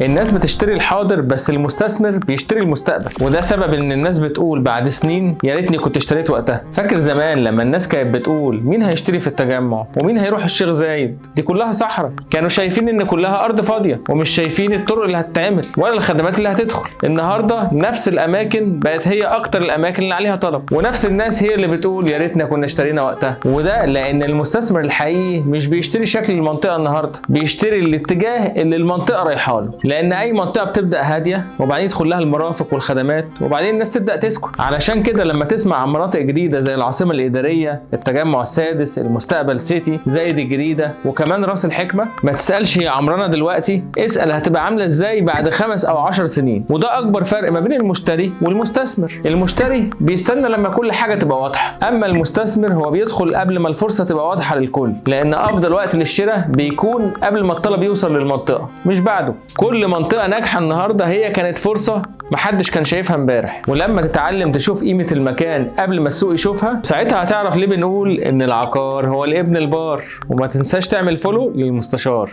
الناس بتشتري الحاضر بس المستثمر بيشتري المستقبل، وده سبب ان الناس بتقول بعد سنين يا ريتني كنت اشتريت وقتها. فاكر زمان لما الناس كانت بتقول مين هيشتري في التجمع ومين هيروح الشيخ زايد؟ دي كلها صحراء، كانوا شايفين ان كلها ارض فاضيه ومش شايفين الطرق اللي هتتعمل ولا الخدمات اللي هتدخل. النهارده نفس الاماكن بقت هي اكتر الاماكن اللي عليها طلب، ونفس الناس هي اللي بتقول يا ريتنا كنا اشترينا وقتها. وده لان المستثمر الحقيقي مش بيشتري شكل المنطقه النهارده، بيشتري الاتجاه اللي المنطقه رايحه له. لان اي منطقه بتبدا هاديه وبعدين يدخل لها المرافق والخدمات وبعدين الناس تبدا تسكن. علشان كده لما تسمع عن مناطق جديده زي العاصمه الاداريه، التجمع السادس، المستقبل سيتي، زايد الجديده، وكمان راس الحكمه، ما تسالش هي عمرانه دلوقتي، اسال هتبقى عامله ازاي بعد 5 أو 10 سنين. وده اكبر فرق ما بين المشتري والمستثمر. المشتري بيستنى لما كل حاجه تبقى واضحه، اما المستثمر هو بيدخل قبل ما الفرصه تبقى واضحه للكل، لان افضل وقت للشراء بيكون قبل ما الطلب يوصل للمنطقه مش بعده. كل منطقه ناجحه النهارده هي كانت فرصه محدش كان شايفها امبارح، ولما تتعلم تشوف قيمه المكان قبل ما السوق يشوفها، ساعتها هتعرف ليه بنقول ان العقار هو الابن البار. وما تنساش تعمل فولو للمستشار.